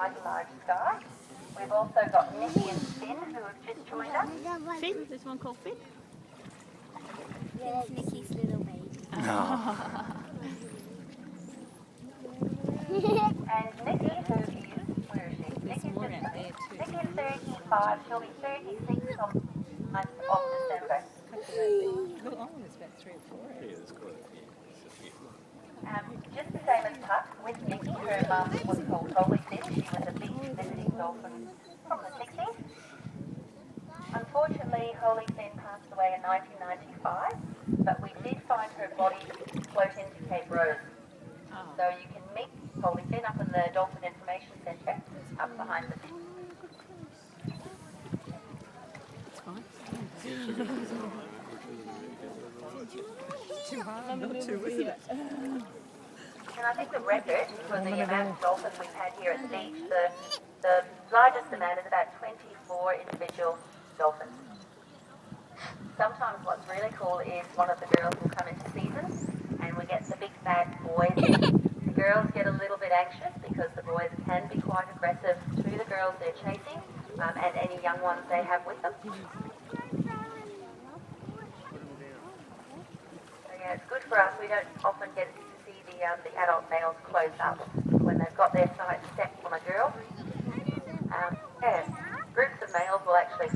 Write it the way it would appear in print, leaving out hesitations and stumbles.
quite a large sky. We've also got Nikki and Finn who have just joined us. Finn? There's one called Finn? Finn's Nikki's little baby. And Nikki, who is, where is she? Nikki's more out there too. Nikki is 35, she'll be 36 on the 9th of December. Oh, there's about 3 or 4. Yeah, that's good. Just the same as Puck, with Nikki, her mum was called Holy Finn. She was a big visiting dolphin from the 60s. Unfortunately, Holy Finn passed away in 1995, but we did find her body float into Cape Rose. So you can meet Holy Finn up in the Dolphin Information Centre, up behind the fish. Too hard, not too, isn't it? And I think the record for the amount of dolphins we've had here at the beach, the largest amount is about 24 individual dolphins. Sometimes what's really cool is one of the girls will come into season and we get the big bad boys. The girls get a little bit anxious because the boys can be quite aggressive to the girls they're chasing and any young ones they have with them. So yeah, it's good for us. We don't often get to see the adult males close up when they've got their sights set on a girl. Yeah, groups of males will actually